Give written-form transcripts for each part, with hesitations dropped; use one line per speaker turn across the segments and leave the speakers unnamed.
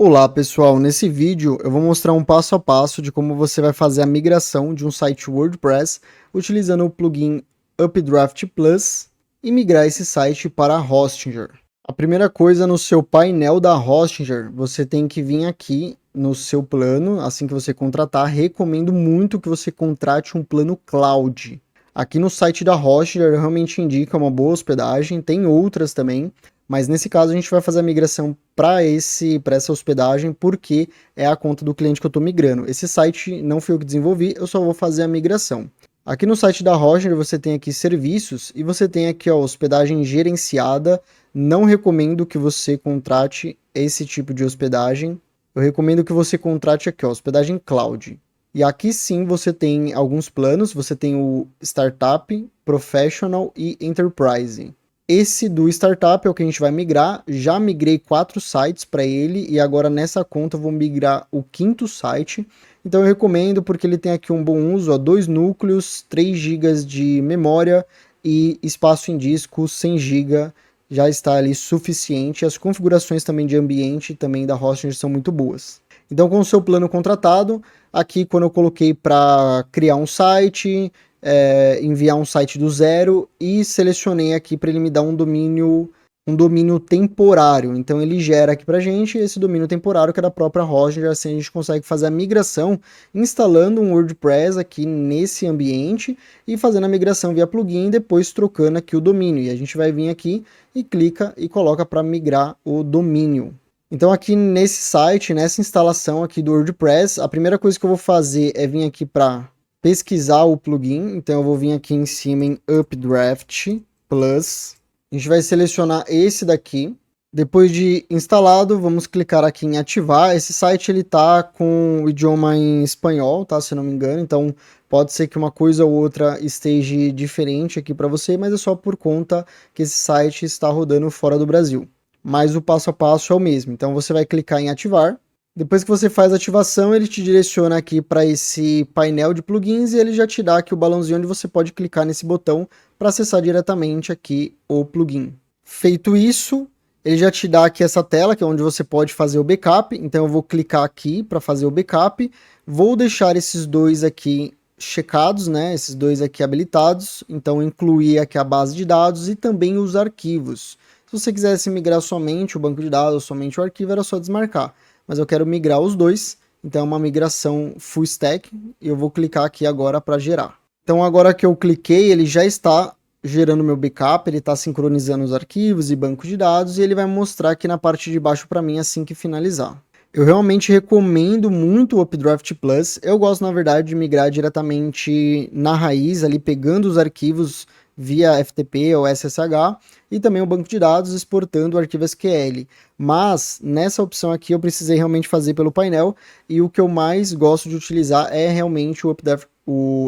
Olá pessoal, nesse vídeo eu vou mostrar um passo a passo de como você vai fazer a migração de um site WordPress utilizando o plugin Updraft Plus e migrar esse site para a Hostinger. A primeira coisa, no seu painel da Hostinger, você tem que vir aqui no seu plano, assim que você contratar, recomendo muito que você contrate um plano Cloud. Aqui no site da Hostinger realmente indica uma boa hospedagem, tem outras também, mas nesse caso a gente vai fazer a migração para essa hospedagem porque é a conta do cliente que eu estou migrando. Esse site não fui eu que desenvolvi, eu só vou fazer a migração. Aqui no site da Hostinger você tem aqui serviços e você tem aqui ó, hospedagem gerenciada. Não recomendo que você contrate esse tipo de hospedagem. Eu recomendo que você contrate aqui ó, hospedagem cloud. E aqui sim você tem alguns planos, você tem o Startup, Professional e Enterprise. Esse do Startup é o que a gente vai migrar, já migrei 4 sites para ele e agora nessa conta eu vou migrar o 5º site. Então eu recomendo porque ele tem aqui um bom uso, ó, 2 núcleos, 3 GB de memória e espaço em disco 100 GB já está ali suficiente. As configurações também de ambiente também da Hostinger são muito boas. Então com o seu plano contratado, aqui quando eu coloquei para criar um site, enviar um site do zero e selecionei aqui para ele me dar um domínio temporário. Então ele gera aqui para gente esse domínio temporário que é da própria Hostinger, assim a gente consegue fazer a migração instalando um WordPress aqui nesse ambiente e fazendo a migração via plugin e depois trocando aqui o domínio. E a gente vai vir aqui e clica e coloca para migrar o domínio. Então aqui nesse site, nessa instalação aqui do WordPress, a primeira coisa que eu vou fazer é vir aqui para pesquisar o plugin. Então eu vou vir aqui em cima em Updraft Plus. A gente vai selecionar esse daqui. Depois de instalado, vamos clicar aqui em ativar. Esse site ele tá com o idioma em espanhol, tá? Se eu não me engano. Então pode ser que uma coisa ou outra esteja diferente aqui para você, mas é só por conta que esse site está rodando fora do Brasil. Mas o passo a passo é o mesmo. Então você vai clicar em ativar. Depois que você faz a ativação, ele te direciona aqui para esse painel de plugins e ele já te dá aqui o balãozinho onde você pode clicar nesse botão para acessar diretamente aqui o plugin. Feito isso, ele já te dá aqui essa tela que é onde você pode fazer o backup. Então eu vou clicar aqui para fazer o backup. Vou deixar esses dois aqui checados, né? Esses dois aqui habilitados. Então incluir aqui a base de dados e também os arquivos. Se você quisesse migrar somente o banco de dados, somente o arquivo, era só desmarcar. Mas eu quero migrar os dois, então é uma migração full stack, e eu vou clicar aqui agora para gerar. Então agora que eu cliquei, ele já está gerando meu backup, ele está sincronizando os arquivos e banco de dados, e ele vai mostrar aqui na parte de baixo para mim assim que finalizar. Eu realmente recomendo muito o Updraft Plus, eu gosto na verdade de migrar diretamente na raiz, ali pegando os arquivos via FTP ou SSH, e também o banco de dados exportando o arquivo SQL. Mas nessa opção aqui eu precisei realmente fazer pelo painel, e o que eu mais gosto de utilizar é realmente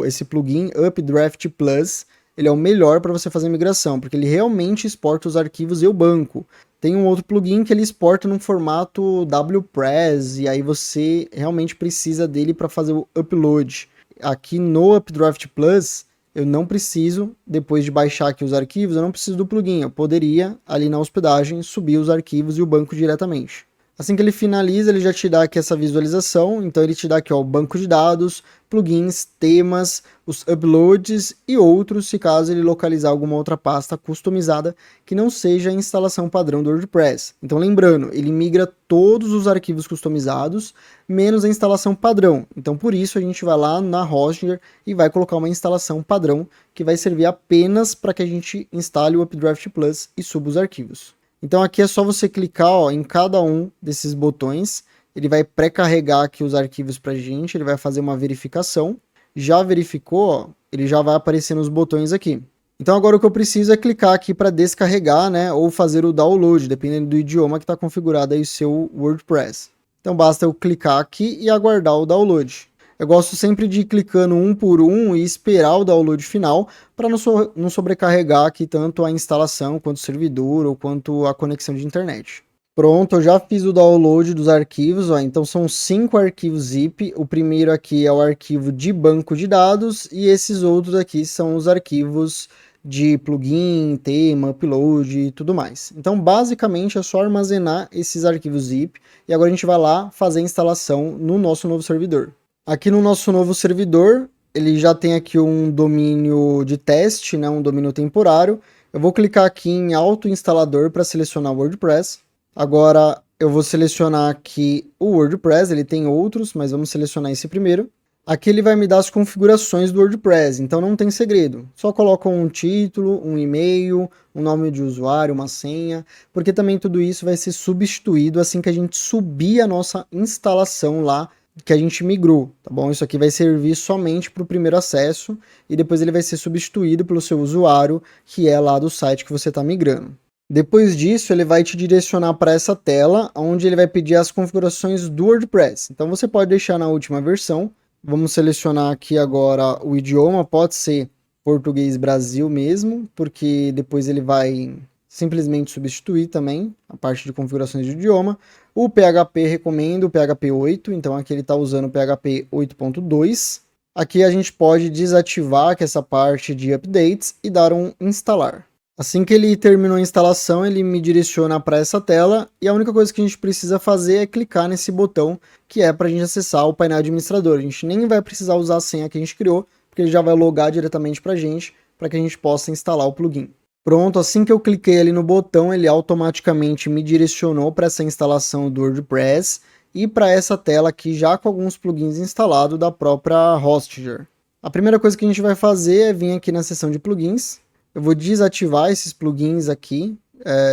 esse plugin Updraft Plus. Ele é o melhor para você fazer migração, porque ele realmente exporta os arquivos e o banco. Tem um outro plugin que ele exporta num formato WPress, e aí você realmente precisa dele para fazer o upload. Aqui no Updraft Plus, eu não preciso, depois de baixar aqui os arquivos, eu não preciso do plugin. Eu poderia, ali na hospedagem, subir os arquivos e o banco diretamente. Assim que ele finaliza, ele já te dá aqui essa visualização. Então ele te dá aqui ó, o banco de dados, plugins, temas, os uploads e outros, se caso ele localizar alguma outra pasta customizada que não seja a instalação padrão do WordPress. Então lembrando, ele migra todos os arquivos customizados, menos a instalação padrão. Então por isso a gente vai lá na Hostinger e vai colocar uma instalação padrão que vai servir apenas para que a gente instale o Updraft Plus e suba os arquivos. Então aqui é só você clicar ó, em cada um desses botões, ele vai pré-carregar aqui os arquivos para a gente, ele vai fazer uma verificação. Já verificou, ó, ele já vai aparecer nos botões aqui. Então agora o que eu preciso é clicar aqui para descarregar, né, ou fazer o download, dependendo do idioma que está configurado aí o seu WordPress. Então basta eu clicar aqui e aguardar o download. Eu gosto sempre de ir clicando um por um e esperar o download final para não sobrecarregar aqui tanto a instalação quanto o servidor ou quanto a conexão de internet. Pronto, eu já fiz o download dos arquivos, ó, então são 5 arquivos zip. O primeiro aqui é o arquivo de banco de dados e esses outros aqui são os arquivos de plugin, tema, upload e tudo mais. Então, basicamente, é só armazenar esses arquivos zip e agora a gente vai lá fazer a instalação no nosso novo servidor. Aqui no nosso novo servidor, ele já tem aqui um domínio de teste, né, um domínio temporário. Eu vou clicar aqui em auto-instalador para selecionar o WordPress. Agora eu vou selecionar aqui o WordPress, ele tem outros, mas vamos selecionar esse primeiro. Aqui ele vai me dar as configurações do WordPress, então não tem segredo. Só coloca um título, um e-mail, um nome de usuário, uma senha, porque também tudo isso vai ser substituído assim que a gente subir a nossa instalação lá que a gente migrou, tá bom? Isso aqui vai servir somente para o primeiro acesso e depois ele vai ser substituído pelo seu usuário, que é lá do site que você está migrando. Depois disso, ele vai te direcionar para essa tela, onde ele vai pedir as configurações do WordPress. Então você pode deixar na última versão. Vamos selecionar aqui agora o idioma, pode ser português Brasil mesmo, porque depois ele vai simplesmente substituir também a parte de configurações de idioma. O PHP recomendo o PHP 8, então aqui ele está usando o PHP 8.2. Aqui a gente pode desativar que essa parte de updates e dar um instalar. Assim que ele terminou a instalação, ele me direciona para essa tela e a única coisa que a gente precisa fazer é clicar nesse botão que é para a gente acessar o painel administrador. A gente nem vai precisar usar a senha que a gente criou, porque ele já vai logar diretamente para a gente que a gente possa instalar o plugin. Pronto, assim que eu cliquei ali no botão, ele automaticamente me direcionou para essa instalação do WordPress e para essa tela aqui já com alguns plugins instalados da própria Hostinger. A primeira coisa que a gente vai fazer é vir aqui na seção de plugins. Eu vou desativar esses plugins aqui.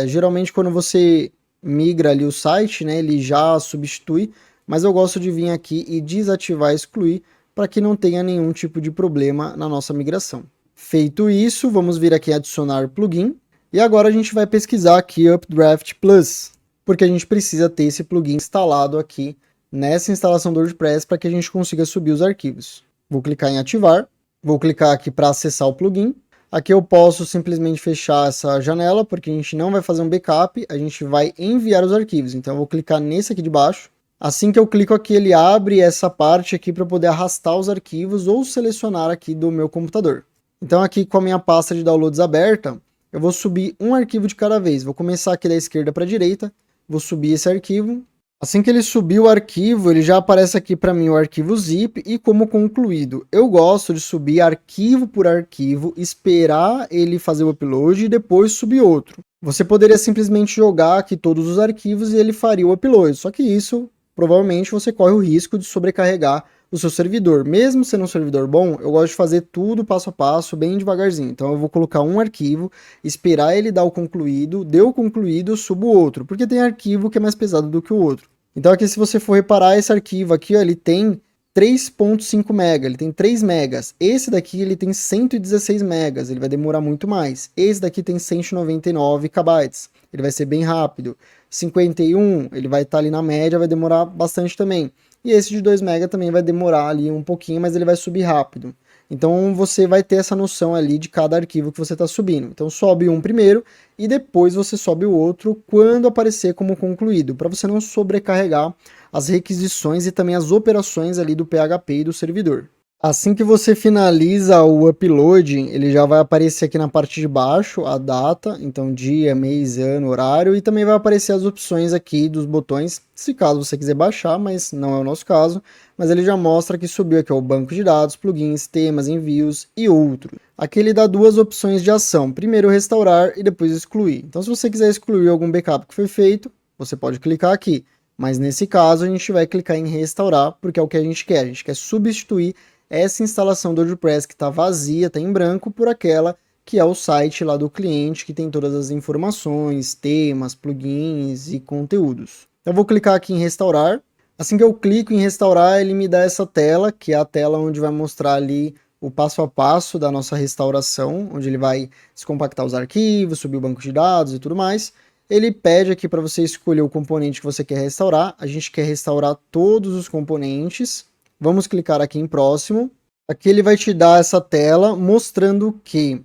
Geralmente quando você migra ali o site, né, ele já substitui, mas eu gosto de vir aqui e desativar e excluir para que não tenha nenhum tipo de problema na nossa migração. Feito isso, vamos vir aqui em adicionar plugin e agora a gente vai pesquisar aqui Updraft Plus, porque a gente precisa ter esse plugin instalado aqui nessa instalação do WordPress para que a gente consiga subir os arquivos. Vou clicar em ativar, vou clicar aqui para acessar o plugin. Aqui eu posso simplesmente fechar essa janela, porque a gente não vai fazer um backup, a gente vai enviar os arquivos. Então eu vou clicar nesse aqui de baixo. Assim que eu clico aqui, ele abre essa parte aqui para poder arrastar os arquivos ou selecionar aqui do meu computador. Então aqui com a minha pasta de downloads aberta, eu vou subir um arquivo de cada vez. Vou começar aqui da esquerda para a direita, vou subir esse arquivo. Assim que ele subir o arquivo, ele já aparece aqui para mim o arquivo zip e como concluído. Eu gosto de subir arquivo por arquivo, esperar ele fazer o upload e depois subir outro. Você poderia simplesmente jogar aqui todos os arquivos e ele faria o upload, só que isso, provavelmente, você corre o risco de sobrecarregar o seu servidor. Mesmo sendo um servidor bom, eu gosto de fazer tudo passo a passo, bem devagarzinho. Então eu vou colocar um arquivo, esperar ele dar o concluído, deu o concluído, eu subo outro, porque tem arquivo que é mais pesado do que o outro. Então aqui se você for reparar, esse arquivo aqui, ó, ele tem 3.5 MB, ele tem 3 megas. Esse daqui ele tem 116 megas, ele vai demorar muito mais. Esse daqui tem 199 KB, ele vai ser bem rápido. 51, ele vai estar ali na média, vai demorar bastante também. E esse de 2 MB também vai demorar ali um pouquinho, mas ele vai subir rápido. Então você vai ter essa noção ali de cada arquivo que você está subindo. Então sobe um primeiro e depois você sobe o outro quando aparecer como concluído, para você não sobrecarregar as requisições e também as operações ali do PHP e do servidor. Assim que você finaliza o upload, ele já vai aparecer aqui na parte de baixo a data, então dia, mês, ano, horário, e também vai aparecer as opções aqui dos botões, se caso você quiser baixar, mas não é o nosso caso, mas ele já mostra que subiu aqui o banco de dados, plugins, temas, envios e outros. Aqui ele dá duas opções de ação, primeiro restaurar e depois excluir. Então se você quiser excluir algum backup que foi feito, você pode clicar aqui, mas nesse caso a gente vai clicar em restaurar, porque é o que a gente quer substituir essa instalação do WordPress que está vazia, está em branco, por aquela que é o site lá do cliente, que tem todas as informações, temas, plugins e conteúdos. Eu vou clicar aqui em restaurar. Assim que eu clico em restaurar, ele me dá essa tela, que é a tela onde vai mostrar ali o passo a passo da nossa restauração, onde ele vai descompactar os arquivos, subir o banco de dados e tudo mais. Ele pede aqui para você escolher o componente que você quer restaurar. A gente quer restaurar todos os componentes. Vamos clicar aqui em próximo. Aqui ele vai te dar essa tela mostrando que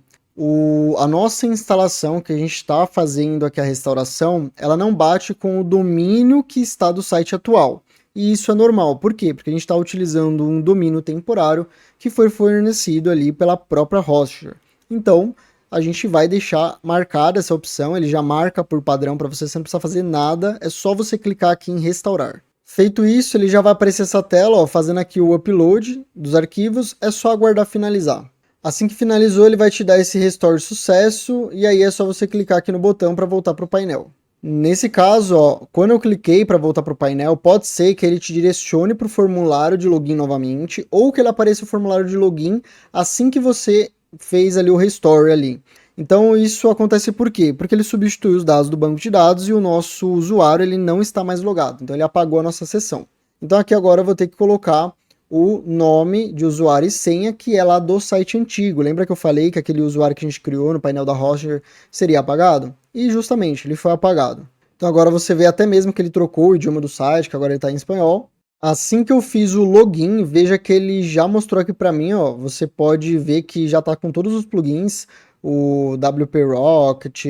a nossa instalação que a gente está fazendo aqui a restauração, ela não bate com o domínio que está do site atual. E isso é normal. Por quê? Porque a gente está utilizando um domínio temporário que foi fornecido ali pela própria Hostinger. Então, a gente vai deixar marcada essa opção, ele já marca por padrão para você não precisar fazer nada, é só você clicar aqui em restaurar. Feito isso, ele já vai aparecer essa tela, ó, fazendo aqui o upload dos arquivos, é só aguardar finalizar. Assim que finalizou, ele vai te dar esse restore sucesso, e aí é só você clicar aqui no botão para voltar para o painel. Nesse caso, ó, quando eu cliquei para voltar para o painel, pode ser que ele te direcione para o formulário de login novamente, ou que ele apareça o formulário de login assim que você fez ali o restore ali. Então isso acontece por quê? Porque ele substitui os dados do banco de dados e o nosso usuário ele não está mais logado. Então ele apagou a nossa sessão. Então aqui agora eu vou ter que colocar o nome de usuário e senha que é lá do site antigo. Lembra que eu falei que aquele usuário que a gente criou no painel da Hostinger seria apagado? E justamente, ele foi apagado. Então agora você vê até mesmo que ele trocou o idioma do site, que agora ele está em espanhol. Assim que eu fiz o login, veja que ele já mostrou aqui para mim, ó, você pode ver que já está com todos os plugins, o WP Rocket,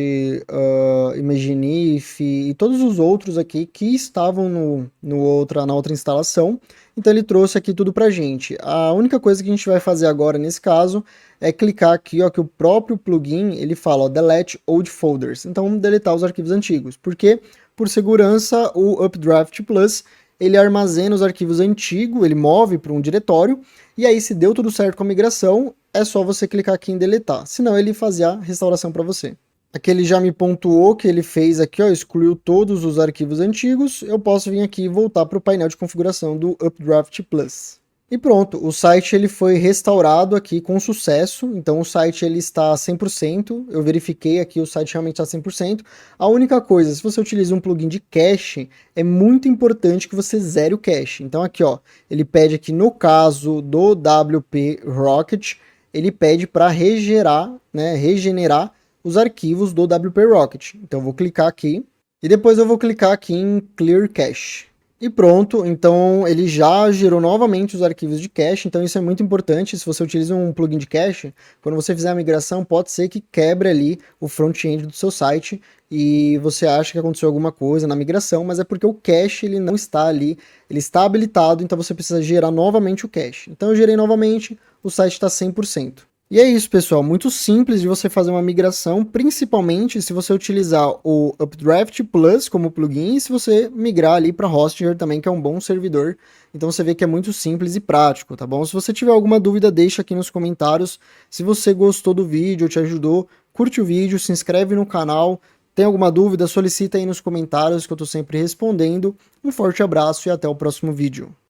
Imageif e todos os outros aqui que estavam na outra instalação. Então ele trouxe aqui tudo pra gente. A única coisa que a gente vai fazer agora nesse caso é clicar aqui, ó, que o próprio plugin ele fala, ó, delete old folders. Então vamos deletar os arquivos antigos. Porque por segurança o Updraft Plus ele armazena os arquivos antigos, ele move para um diretório, e aí se deu tudo certo com a migração, é só você clicar aqui em deletar, senão ele fazia a restauração para você. Aqui ele já me pontuou que ele fez aqui, ó, excluiu todos os arquivos antigos, eu posso vir aqui e voltar para o painel de configuração do Updraft Plus. E pronto, o site ele foi restaurado aqui com sucesso, então o site ele está 100%, eu verifiquei aqui, o site realmente está 100%. A única coisa, se você utiliza um plugin de cache, é muito importante que você zere o cache. Então aqui, ó, ele pede aqui no caso do WP Rocket, ele pede para regenerar os arquivos do WP Rocket. Então eu vou clicar aqui e depois eu vou clicar aqui em Clear Cache. E pronto, então ele já gerou novamente os arquivos de cache, então isso é muito importante. Se você utiliza um plugin de cache, quando você fizer a migração, pode ser que quebre ali o front-end do seu site e você acha que aconteceu alguma coisa na migração, mas é porque o cache ele não está ali, ele está habilitado, então você precisa gerar novamente o cache. Então eu gerei novamente, o site está 100%. E é isso, pessoal, muito simples de você fazer uma migração, principalmente se você utilizar o Updraft Plus como plugin e se você migrar ali para Hostinger também, que é um bom servidor. Então você vê que é muito simples e prático, tá bom? Se você tiver alguma dúvida, deixa aqui nos comentários. Se você gostou do vídeo, te ajudou, curte o vídeo, se inscreve no canal. Tem alguma dúvida, solicita aí nos comentários que eu estou sempre respondendo. Um forte abraço e até o próximo vídeo.